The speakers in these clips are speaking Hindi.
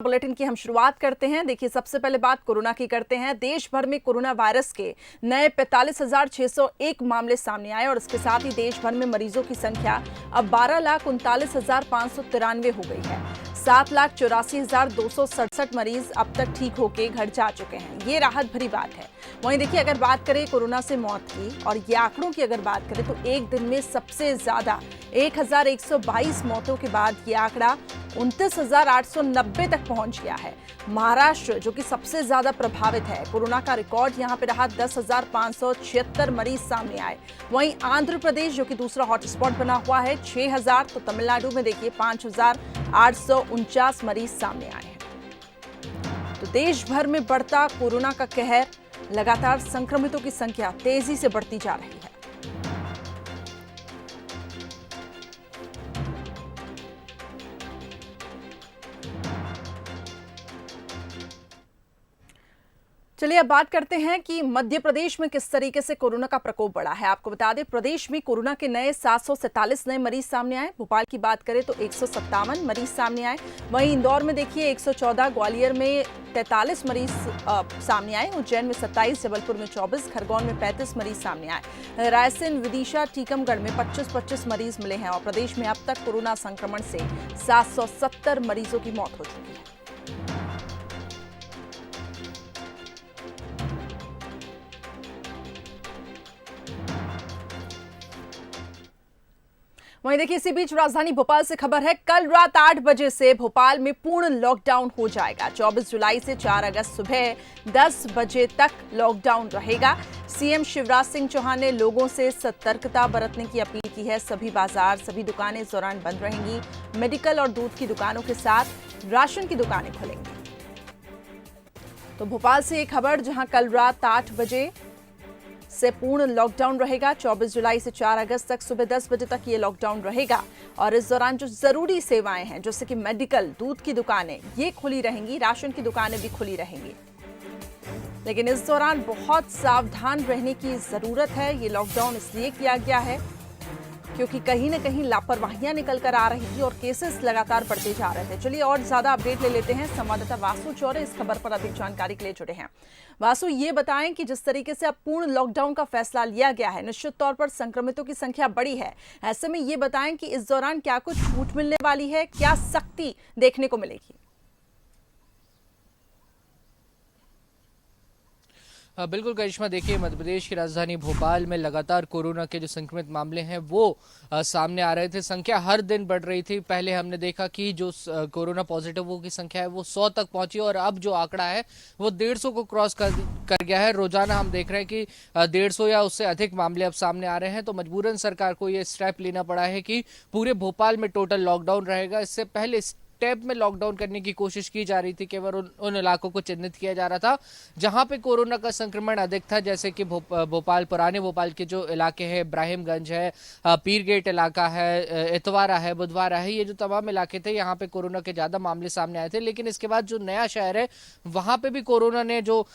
बुलेटिन की हम शुरुआत करते हैं। देखिए, सबसे पहले बात कोरोना की करते हैं। देश भर में कोरोना वायरस के नए 45,601 मामले सामने आए और इसके साथ ही देश भर में मरीजों की संख्या अब 12,39,593 हो गई है। 7,84,267 मरीज अब तक ठीक होकर घर जा चुके हैं। ये राहत भरी बात है। वहीं देखिए, अगर बात करें कोरोना से मौत की और ये आंकड़ों की अगर बात करें तो एक दिन में सबसे ज्यादा 1,122 मौतों के बाद ये आंकड़ा 29,890 तक पहुंच गया है। महाराष्ट्र, जो कि सबसे ज्यादा प्रभावित है, कोरोना का रिकॉर्ड यहां पे रहा। 10,576 मरीज सामने आए। वहीं आंध्र प्रदेश, जो कि दूसरा हॉटस्पॉट बना हुआ है, 6,000। तो तमिलनाडु में देखिए 5,849 मरीज सामने आए हैं। तो देश भर में बढ़ता कोरोना का कहर, लगातार संक्रमितों की संख्या तेजी से बढ़ती जा रही है। चलिए अब बात करते हैं कि मध्य प्रदेश में किस तरीके से कोरोना का प्रकोप बढ़ा है। आपको बता दें, प्रदेश में कोरोना के नए 747 नए मरीज सामने आए। भोपाल की बात करें तो 157 मरीज सामने आए। वहीं इंदौर में देखिए 114, ग्वालियर में 43 मरीज सामने आए, उज्जैन में 27, जबलपुर में 24, खरगोन में 35 मरीज सामने आए। रायसेन, विदिशा, टीकमगढ़ में 25-25 मरीज मिले हैं और प्रदेश में अब तक कोरोना संक्रमण से 770 मरीजों की मौत हो चुकी है। वहीं देखिए, इसी बीच राजधानी भोपाल से खबर है, कल रात 8 बजे से भोपाल में पूर्ण लॉकडाउन हो जाएगा। 24 जुलाई से 4 अगस्त सुबह 10 बजे तक लॉकडाउन रहेगा। सीएम शिवराज सिंह चौहान ने लोगों से सतर्कता बरतने की अपील की है। सभी बाजार, सभी दुकानें इस दौरान बंद रहेंगी। मेडिकल और दूध की दुकानों के साथ राशन की दुकानें खुलेंगी। तो भोपाल से एक खबर, जहां कल रात 8 बजे से पूर्ण लॉकडाउन रहेगा। 24 जुलाई से 4 अगस्त तक सुबह 10 बजे तक ये लॉकडाउन रहेगा और इस दौरान जो जरूरी सेवाएं हैं, जैसे कि मेडिकल, दूध की दुकानें, ये खुली रहेंगी। राशन की दुकानें भी खुली रहेंगी। लेकिन इस दौरान बहुत सावधान रहने की जरूरत है। ये लॉकडाउन इसलिए किया गया है क्योंकि कहीं न कहीं लापरवाहियां निकल कर आ रही थी और केसेस लगातार बढ़ते जा रहे थे। चलिए और ज्यादा अपडेट ले लेते हैं। संवाददाता वासु चौरे इस खबर पर अधिक जानकारी के लिए जुड़े हैं। वासु, ये बताएं कि जिस तरीके से अब पूर्ण लॉकडाउन का फैसला लिया गया है, निश्चित तौर पर संक्रमितों की संख्या बढ़ी है। ऐसे में ये बताएं कि इस दौरान क्या कुछ छूट मिलने वाली है, क्या सख्ती देखने को मिलेगी? बिल्कुल करिश्मा, देखिए मध्य प्रदेश की राजधानी भोपाल में लगातार कोरोना के जो संक्रमित मामले हैं वो सामने आ रहे थे। संख्या हर दिन बढ़ रही थी। पहले हमने देखा कि जो कोरोना पॉजिटिवों की संख्या है वो 100 तक पहुंची और अब जो आंकड़ा है वो 150 को क्रॉस कर गया है। रोजाना हम देख रहे हैं कि 150 या उससे अधिक मामले अब सामने आ रहे हैं। तो मजबूरन सरकार को ये स्टेप लेना पड़ा है कि पूरे भोपाल में टोटल लॉकडाउन रहेगा। इससे पहले टैब में लॉकडाउन करने की कोशिश की जा रही थी। केवल उन इलाकों को चिन्हित किया जा रहा था जहां पे कोरोना का संक्रमण अधिक था, जैसे कि भोपाल, पुराने भोपाल के जो इलाके हैं, इब्राहिमगंज है, पीर गेट इलाका है, इतवारा है, बुधवारा है, ये जो तमाम इलाके थे यहाँ पे कोरोना के ज्यादा मामले सामने आए थे। लेकिन इसके बाद जो नया शहर है वहां पे भी कोरोना ने जो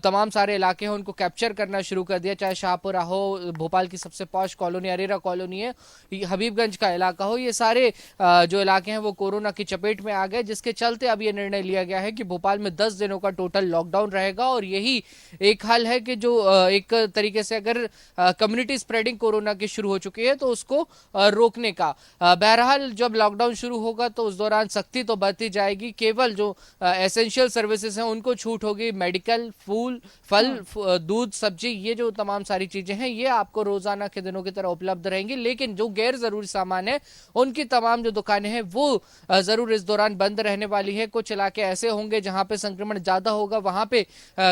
तमाम सारे इलाके हैं उनको कैप्चर करना शुरू कर दिया। चाहे शाहपुरा हो, भोपाल की सबसे पॉश कॉलोनी अरेरा कॉलोनी है, हबीबगंज का इलाका हो, ये सारे जो इलाके हैं वो कोरोना की पेट में आ गए, जिसके चलते अब यह निर्णय लिया गया है कि भोपाल में 10 दिनों का टोटल लॉकडाउन रहेगा। और यही एक हल है कि जो एक तरीके से अगर कम्युनिटी स्प्रेडिंग कोरोना की शुरू हो चुकी है तो उसको रोकने का। बहरहाल जब लॉकडाउन शुरू होगा तो उस दौरान सख्ती तो बरती जाएगी। केवल जो एसेंशियल सर्विसेज हैं उनको छूट होगी। मेडिकल, फल, दूध, सब्जी, ये जो तमाम सारी चीजें हैं ये आपको रोजाना के दिनों की तरह उपलब्ध रहेंगी। लेकिन जो गैर जरूरी सामान है उनकी तमाम जो दुकानें हैं वो जरूर इस दौरान बंद रहने वाली है। कुछ इलाके ऐसे होंगे जहां पे संक्रमण ज्यादा होगा, वहां पे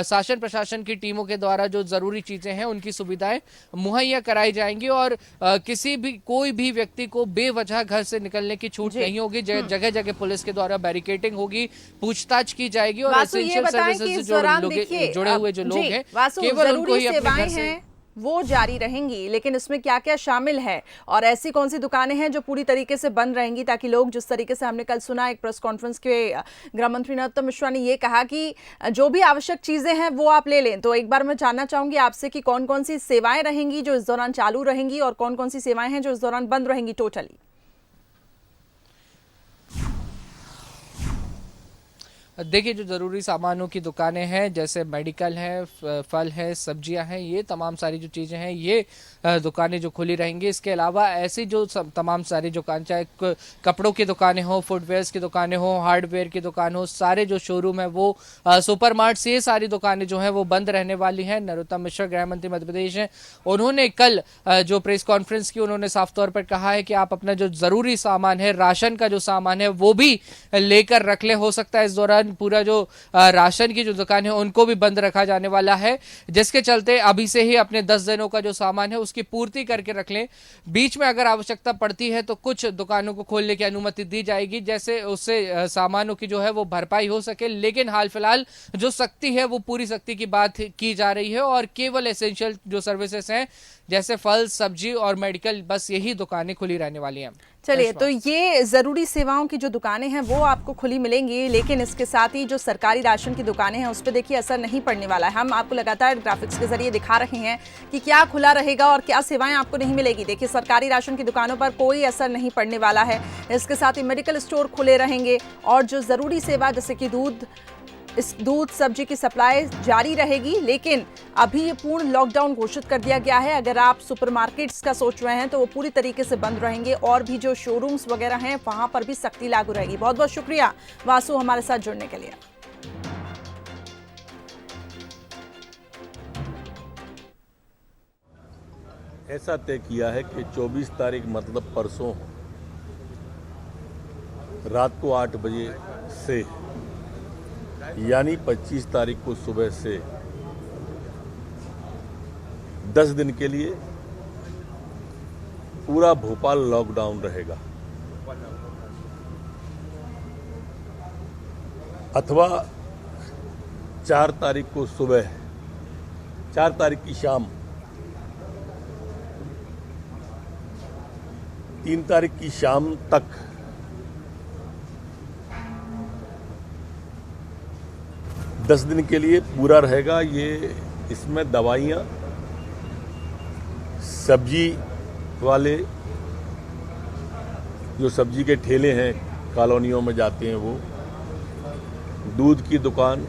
शासन प्रशासन की टीमों के द्वारा जो जरूरी चीजें हैं उनकी सुविधाएं मुहैया कराई जाएंगी और कोई भी व्यक्ति को बेवजह घर से निकलने की छूट नहीं होगी। जगह जगह पुलिस के द्वारा बैरिकेडिंग होगी, पूछताछ की जाएगी और एसेंशियल सर्विसेज से जुड़े हुए जो लोग हैं केवल उनको ही अपने घर से वो जारी रहेंगी। लेकिन इसमें क्या क्या शामिल है और ऐसी कौन सी दुकानें हैं जो पूरी तरीके से बंद रहेंगी, ताकि लोग, जिस तरीके से हमने कल सुना एक प्रेस कॉन्फ्रेंस के गृह मंत्री नरोत्तम मिश्रा ने ये कहा कि जो भी आवश्यक चीजें हैं वो आप ले लें। तो एक बार मैं जानना चाहूंगी आपसे कि कौन कौन सी सेवाएं रहेंगी जो इस दौरान चालू रहेंगी और कौन कौन सी सेवाएं हैं जो इस दौरान बंद रहेंगी टोटली? देखिए, जो ज़रूरी सामानों की दुकानें हैं, जैसे मेडिकल है, फल है, सब्जियां हैं, ये तमाम सारी जो चीज़ें हैं, ये दुकानें जो खुली रहेंगी। इसके अलावा ऐसी जो तमाम सारी दुकान, चाहे कपड़ों की दुकानें हो, फुटवेयर्स की दुकानें हो, हार्डवेयर की दुकान हो, सारे जो शोरूम है वो सुपर मार्ट, ये सारी दुकानें जो हैं वो बंद रहने वाली हैं। नरोत्तम मिश्र, गृह मंत्री मध्य प्रदेश हैं, उन्होंने कल जो प्रेस कॉन्फ्रेंस की, उन्होंने साफ तौर पर कहा है कि आप अपना जो ज़रूरी सामान है, राशन का जो सामान है, वो भी लेकर रख लें। हो सकता है इस दौरान पूरा जो राशन की जो दुकान है उनको भी बंद रखा जाने वाला है, जिसके चलते अभी से ही अपने 10 दिनों का जो सामान है उसकी पूर्ति करके रख लें। बीच में अगर आवश्यकता पड़ती है तो कुछ दुकानों को खोलने की अनुमति दी जाएगी, जैसे उससे सामानों की जो है वो भरपाई हो सके। लेकिन हाल फिलहाल जो सख्ती है वो पूरी सख्ती की बात की जा रही है और केवल एसेंशियल जो सर्विसेज हैं, जैसे फल, सब्जी और मेडिकल, बस यही दुकानें खुली रहने वाली हैं। चलिए, तो ये जरूरी सेवाओं की जो दुकानें हैं वो आपको खुली मिलेंगी, लेकिन इसके साथ ही जो सरकारी राशन की दुकानें हैं उस पर देखिए असर नहीं पड़ने वाला है। हम आपको लगातार ग्राफिक्स के जरिए दिखा रहे हैं कि क्या खुला रहेगा और क्या सेवाएं आपको नहीं मिलेगी। देखिए, सरकारी राशन की दुकानों पर कोई असर नहीं पड़ने वाला है। इसके साथ ही मेडिकल स्टोर खुले रहेंगे और जो जरूरी सेवा जैसे कि दूध सब्जी की सप्लाई जारी रहेगी। लेकिन अभी ये पूर्ण लॉकडाउन घोषित कर दिया गया है। अगर आप सुपरमार्केट्स का सोच रहे हैं तो वो पूरी तरीके से बंद रहेंगे और भी जो शोरूम्स वगैरह हैं वहां पर भी सख्ती लागू रहेगी। बहुत बहुत शुक्रिया वासु हमारे साथ जुड़ने के लिए। ऐसा तय किया है कि 24 तारीख मतलब परसों रात को 8 बजे से यानी 25 तारीख को सुबह से 10 दिन के लिए पूरा भोपाल लॉकडाउन रहेगा, अथवा 4 तारीख को सुबह, 4 तारीख की शाम, 3 तारीख की शाम तक दस दिन के लिए पूरा रहेगा। ये इसमें दवाइयाँ, सब्जी वाले जो सब्जी के ठेले हैं कॉलोनियों में जाते हैं वो, दूध की दुकान,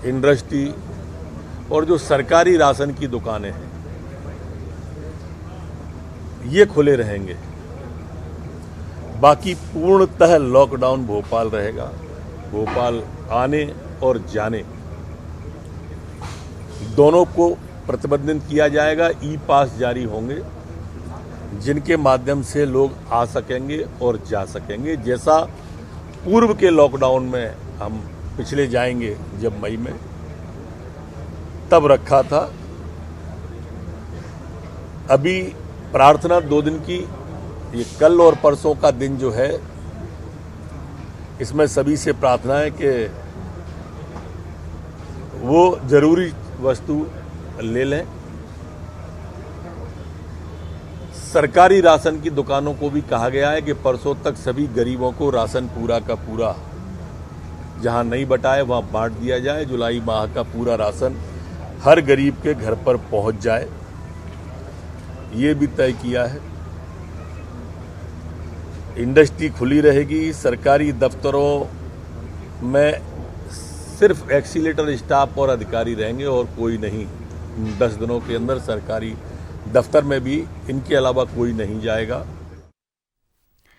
इंडस्ट्री और जो सरकारी राशन की दुकानें हैं ये खुले रहेंगे। बाकी पूर्णतः लॉकडाउन भोपाल रहेगा। भोपाल आने और जाने दोनों को प्रतिबंधित किया जाएगा। ई पास जारी होंगे जिनके माध्यम से लोग आ सकेंगे और जा सकेंगे, जैसा पूर्व के लॉकडाउन में हम पिछले जाएंगे जब मई में तब रखा था। अभी प्रार्थना 2 दिन की, ये कल और परसों का दिन जो है इसमें सभी से प्रार्थना है कि वो जरूरी वस्तु ले लें। सरकारी राशन की दुकानों को भी कहा गया है कि परसों तक सभी गरीबों को राशन पूरा का पूरा, जहां नहीं बटा है वहां बांट दिया जाए। जुलाई माह का पूरा राशन हर गरीब के घर पर पहुंच जाए, ये भी तय किया है। इंडस्ट्री खुली रहेगी। सरकारी दफ्तरों में सिर्फ एक्सीलेटर स्टाफ और अधिकारी रहेंगे और कोई नहीं। 10 दिनों के अंदर सरकारी दफ्तर में भी इनके अलावा कोई नहीं जाएगा।